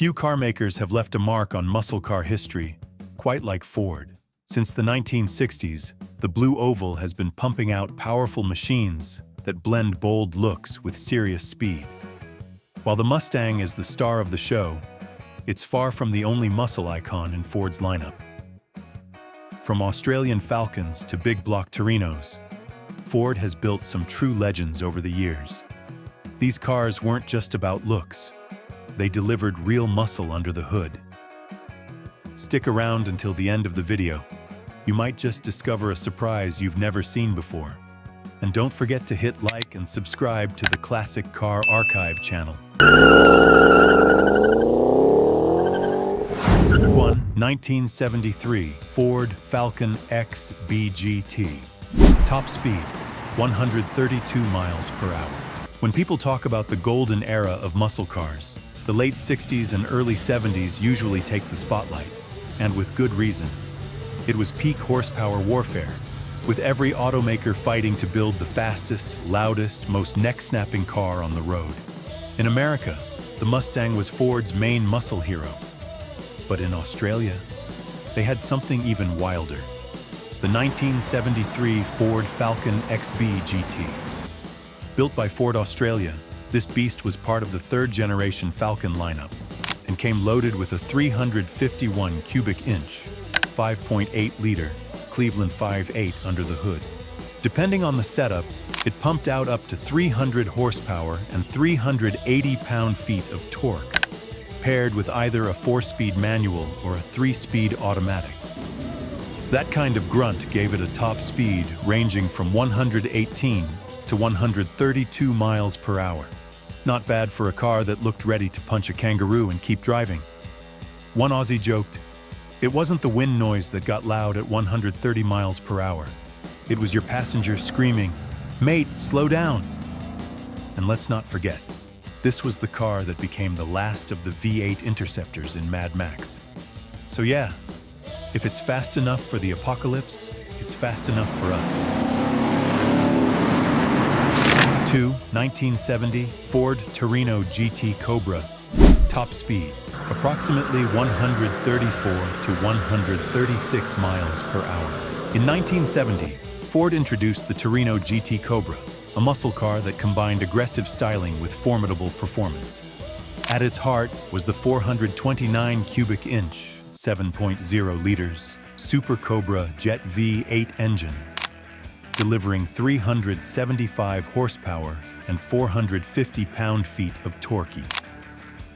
Few car makers have left a mark on muscle car history, quite like Ford. Since the 1960s, the Blue Oval has been pumping out powerful machines that blend bold looks with serious speed. While the Mustang is the star of the show, it's far from the only muscle icon in Ford's lineup. From Australian Falcons to big block Torinos, Ford has built some true legends over the years. These cars weren't just about looks. They delivered real muscle under the hood. Stick around until the end of the video. You might just discover a surprise you've never seen before. And don't forget to hit like and subscribe to the Classic Car Archive channel. 1973 Ford Falcon XB GT. Top speed, 132 miles per hour. When people talk about the golden era of muscle cars, the late 60s and early 70s usually take the spotlight, and with good reason. It was peak horsepower warfare, with every automaker fighting to build the fastest, loudest, most neck-snapping car on the road. In America, the Mustang was Ford's main muscle hero. But in Australia, they had something even wilder. The 1973 Ford Falcon XB GT. Built by Ford Australia, this beast was part of the third-generation Falcon lineup and came loaded with a 351 cubic inch, 5.8-liter Cleveland 5.8 under the hood. Depending on the setup, it pumped out up to 300 horsepower and 380 pound-feet of torque, paired with either a 4-speed manual or a 3-speed automatic. That kind of grunt gave it a top speed ranging from 118 to 132 miles per hour. Not bad for a car that looked ready to punch a kangaroo and keep driving. One Aussie joked, "It wasn't the wind noise that got loud at 130 miles per hour. It was your passenger screaming, 'Mate, slow down!'" And let's not forget, this was the car that became the last of the V8 interceptors in Mad Max. So yeah, if it's fast enough for the apocalypse, it's fast enough for us. 1970 Ford Torino GT Cobra. Top speed, approximately 134 to 136 miles per hour. In 1970, Ford introduced the Torino GT Cobra, a muscle car that combined aggressive styling with formidable performance. At its heart was the 429 cubic inch, 7.0 liters, Super Cobra Jet V8 engine, delivering 375 horsepower and 450 pound-feet of torque.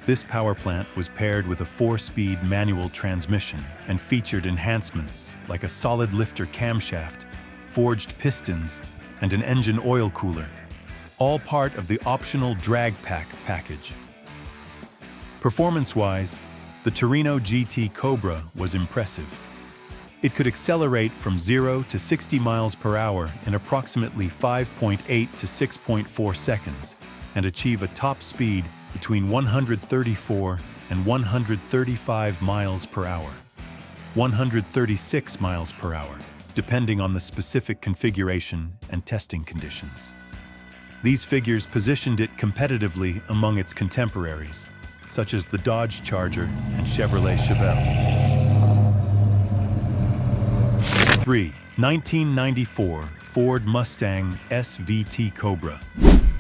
This power plant was paired with a 4-speed manual transmission and featured enhancements like a solid lifter camshaft, forged pistons, and an engine oil cooler, all part of the optional drag pack package. Performance-wise, the Torino GT Cobra was impressive. It could accelerate from 0 to 60 miles per hour in approximately 5.8 to 6.4 seconds and achieve a top speed between 134 and 135 miles per hour, 136 miles per hour, depending on the specific configuration and testing conditions. These figures positioned it competitively among its contemporaries, such as the Dodge Charger and Chevrolet Chevelle. 1994 Ford Mustang SVT Cobra.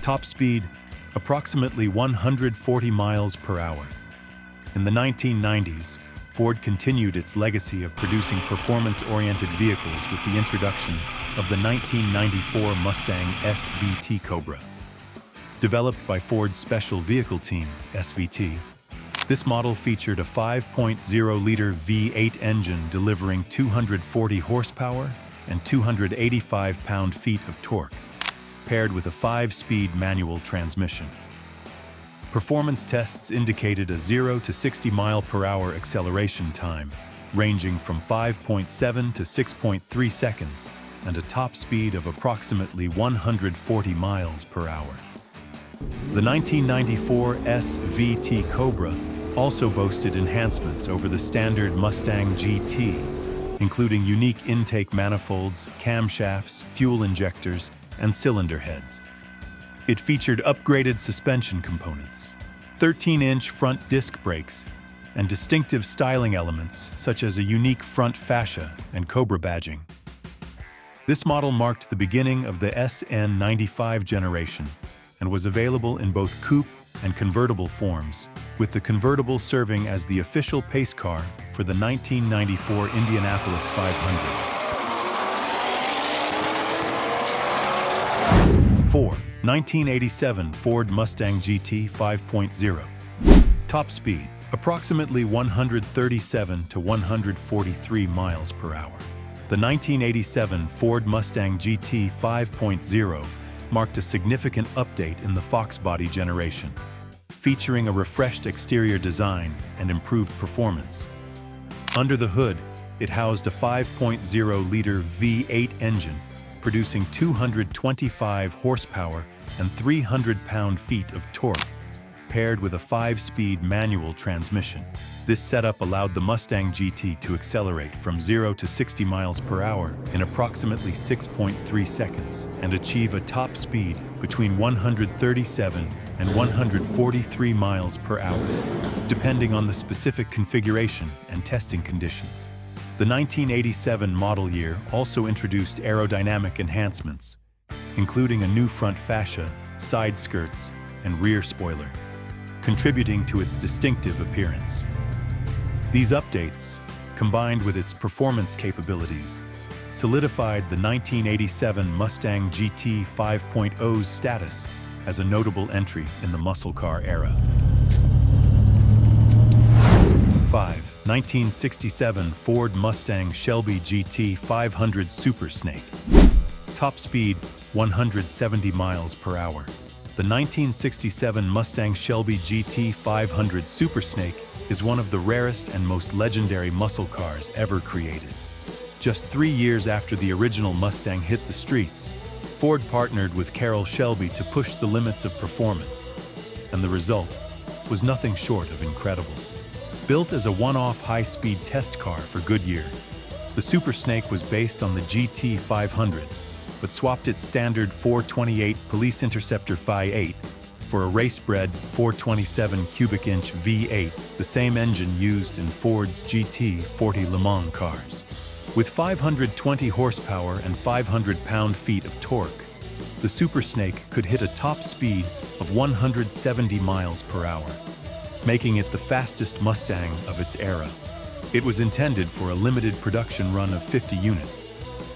Top speed, approximately 140 miles per hour. In the 1990s, Ford continued its legacy of producing performance-oriented vehicles with the introduction of the 1994 Mustang SVT Cobra. Developed by Ford's Special Vehicle Team, SVT, this model featured a 5.0-liter V8 engine delivering 240 horsepower and 285 pound-feet of torque, paired with a 5-speed manual transmission. Performance tests indicated a 0 to 60 mile per hour acceleration time, ranging from 5.7 to 6.3 seconds, and a top speed of approximately 140 miles per hour. The 1994 SVT Cobra also boasted enhancements over the standard Mustang GT, including unique intake manifolds, camshafts, fuel injectors, and cylinder heads. It featured upgraded suspension components, 13-inch front disc brakes, and distinctive styling elements such as a unique front fascia and Cobra badging. This model marked the beginning of the SN95 generation and was available in both coupe and convertible forms, with the convertible serving as the official pace car for the 1994 Indianapolis 500. 4. 1987 Ford Mustang GT 5.0. Top speed, approximately 137 to 143 miles per hour. The 1987 Ford Mustang GT 5.0 marked a significant update in the Fox body generation, featuring a refreshed exterior design and improved performance. Under the hood, it housed a 5.0-liter V8 engine, producing 225 horsepower and 300 pound-feet of torque, paired with a 5-speed manual transmission. This setup allowed the Mustang GT to accelerate from 0 to 60 miles per hour in approximately 6.3 seconds and achieve a top speed between 137 and 143 miles per hour, depending on the specific configuration and testing conditions. The 1987 model year also introduced aerodynamic enhancements, including a new front fascia, side skirts, and rear spoiler, contributing to its distinctive appearance. These updates, combined with its performance capabilities, solidified the 1987 Mustang GT 5.0's status as a notable entry in the muscle car era. 5. 1967 Ford Mustang Shelby GT 500 Super Snake. Top speed, 170 miles per hour. The 1967 Mustang Shelby GT 500 Super Snake is one of the rarest and most legendary muscle cars ever created. Just 3 years after the original Mustang hit the streets, Ford partnered with Carroll Shelby to push the limits of performance, and the result was nothing short of incredible. Built as a one-off high-speed test car for Goodyear, the Super Snake was based on the GT 500, but swapped its standard 428 Police Interceptor Phi-8 for a race-bred 427 cubic inch V8, the same engine used in Ford's GT40 Le Mans cars. With 520 horsepower and 500 pound-feet of torque, the Super Snake could hit a top speed of 170 miles per hour, making it the fastest Mustang of its era. It was intended for a limited production run of 50 units,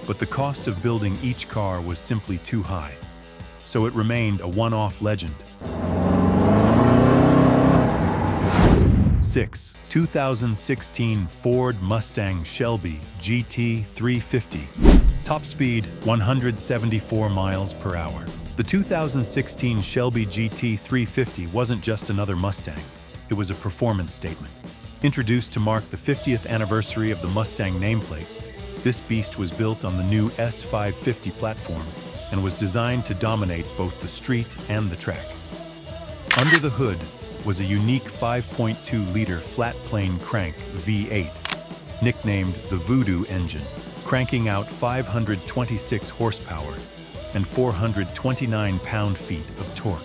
but the cost of building each car was simply too high, so it remained a one-off legend. 6. 2016 Ford Mustang Shelby GT 350. Top speed, 174 miles per hour. The 2016 Shelby GT 350 wasn't just another Mustang, it was a performance statement. Introduced to mark the 50th anniversary of the Mustang nameplate, this beast was built on the new S550 platform and was designed to dominate both the street and the track. Under the hood was a unique 5.2-liter flat-plane crank V8, nicknamed the Voodoo engine, cranking out 526 horsepower and 429 pound-feet of torque.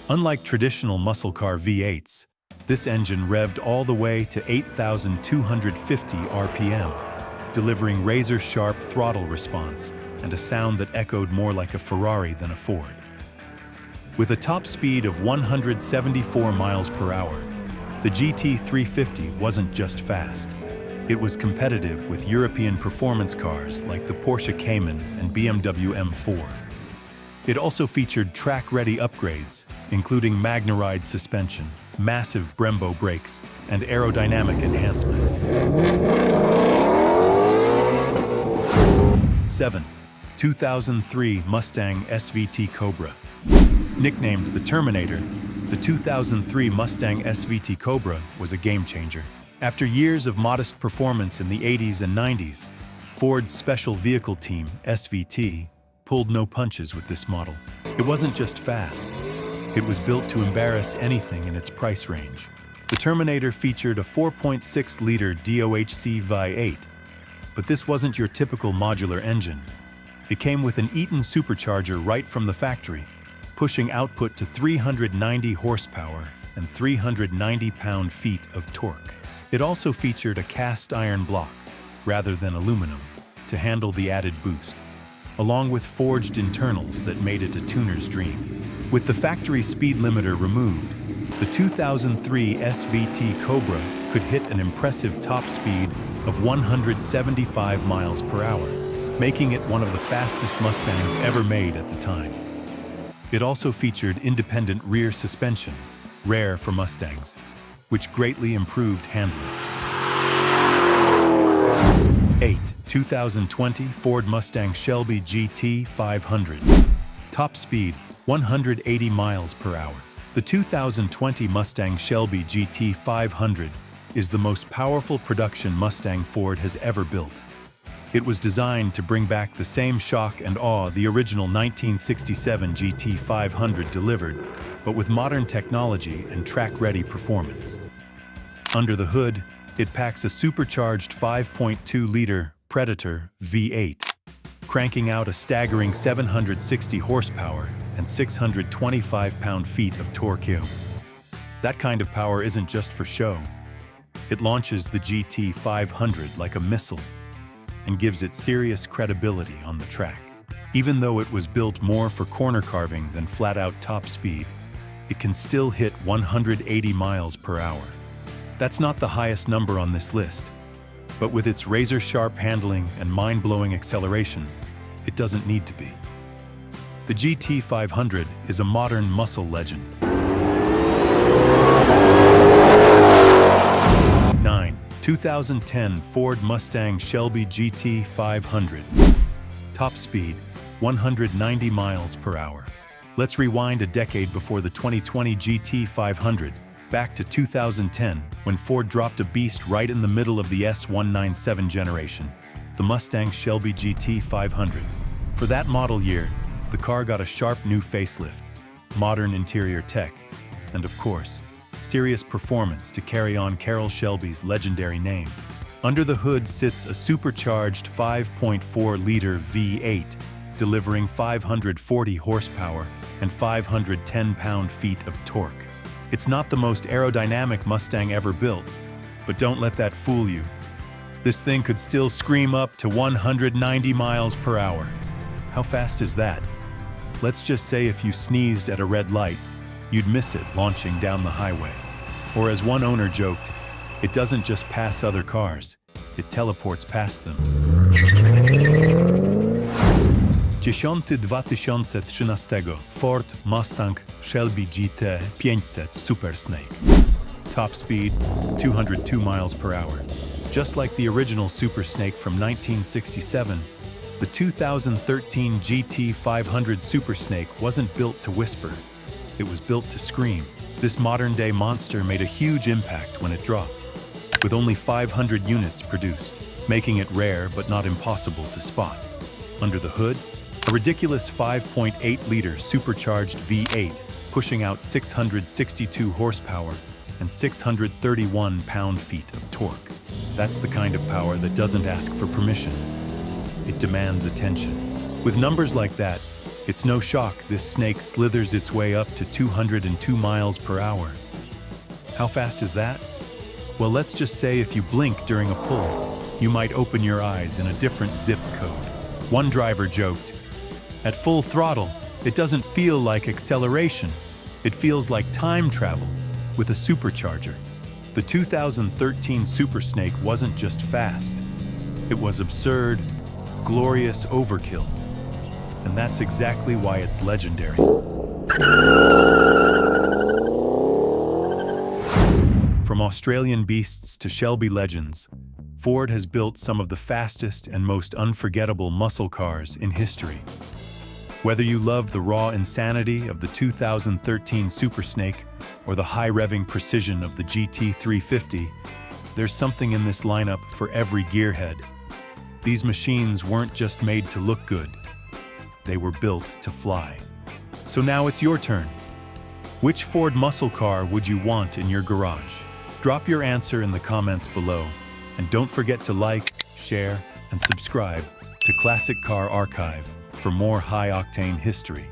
Unlike traditional muscle car V8s, this engine revved all the way to 8,250 RPM, delivering razor-sharp throttle response and a sound that echoed more like a Ferrari than a Ford. With a top speed of 174 miles per hour, the GT 350 wasn't just fast. It was competitive with European performance cars like the Porsche Cayman and BMW M4. It also featured track-ready upgrades, including Magnaride suspension, massive Brembo brakes, and aerodynamic enhancements. 7. 2003 Mustang SVT Cobra. Nicknamed the Terminator, the 2003 Mustang SVT Cobra was a game-changer. After years of modest performance in the 80s and 90s, Ford's special vehicle team, SVT, pulled no punches with this model. It wasn't just fast. It was built to embarrass anything in its price range. The Terminator featured a 4.6-liter DOHC V8, but this wasn't your typical modular engine. It came with an Eaton supercharger right from the factory, pushing output to 390 horsepower and 390 pound-feet of torque. It also featured a cast iron block, rather than aluminum, to handle the added boost, along with forged internals that made it a tuner's dream. With the factory speed limiter removed, the 2003 SVT Cobra could hit an impressive top speed of 175 miles per hour, making it one of the fastest Mustangs ever made at the time. It also featured independent rear suspension, rare for Mustangs, which greatly improved handling. 8. 2020 Ford Mustang Shelby GT 500. Top speed, 180 miles per hour. The 2020 Mustang Shelby GT 500 is the most powerful production Mustang Ford has ever built. It was designed to bring back the same shock and awe the original 1967 GT 500 delivered, but with modern technology and track-ready performance. Under the hood, it packs a supercharged 5.2-liter Predator V8, cranking out a staggering 760 horsepower and 625 pound-feet of torque. That kind of power isn't just for show. It launches the GT 500 like a missile and gives it serious credibility on the track. Even though it was built more for corner carving than flat-out top speed, it can still hit 180 miles per hour. That's not the highest number on this list, but with its razor-sharp handling and mind-blowing acceleration, it doesn't need to be. The GT 500 is a modern muscle legend. 9. 2010 Ford Mustang Shelby GT 500. Top speed, 190 miles per hour. Let's rewind a decade before the 2020 GT 500, back to 2010, when Ford dropped a beast right in the middle of the S197 generation, the Mustang Shelby GT 500. For that model year, the car got a sharp new facelift, modern interior tech, and of course, serious performance to carry on Carroll Shelby's legendary name. Under the hood sits a supercharged 5.4-liter V8, delivering 540 horsepower and 510 pound-feet of torque. It's not the most aerodynamic Mustang ever built, but don't let that fool you. This thing could still scream up to 190 miles per hour. How fast is that? Let's just say if you sneezed at a red light, you'd miss it launching down the highway. Or as one owner joked, it doesn't just pass other cars, it teleports past them. 10 2013 Ford Mustang Shelby GT 500 Super Snake. Top speed, 202 miles per hour. Just like the original Super Snake from 1967, the 2013 GT 500 Super Snake wasn't built to whisper, it was built to scream. This modern-day monster made a huge impact when it dropped, with only 500 units produced, making it rare but not impossible to spot. Under the hood, a ridiculous 5.8-liter supercharged V8 pushing out 662 horsepower and 631 pound-feet of torque. That's the kind of power that doesn't ask for permission. It demands attention. With numbers like that, it's no shock this snake slithers its way up to 202 miles per hour. How fast is that? Well, let's just say if you blink during a pull, you might open your eyes in a different zip code. One driver joked, "At full throttle, it doesn't feel like acceleration. It feels like time travel with a supercharger." The 2013 Super Snake wasn't just fast. It was absurd, glorious overkill. And that's exactly why it's legendary. From Australian beasts to Shelby legends, Ford has built some of the fastest and most unforgettable muscle cars in history. Whether you love the raw insanity of the 2013 Super Snake or the high-revving precision of the GT 350, there's something in this lineup for every gearhead. These machines weren't just made to look good. They were built to fly. So now it's your turn. Which Ford muscle car would you want in your garage? Drop your answer in the comments below. And don't forget to like, share, and subscribe to Classic Car Archive for more high-octane history.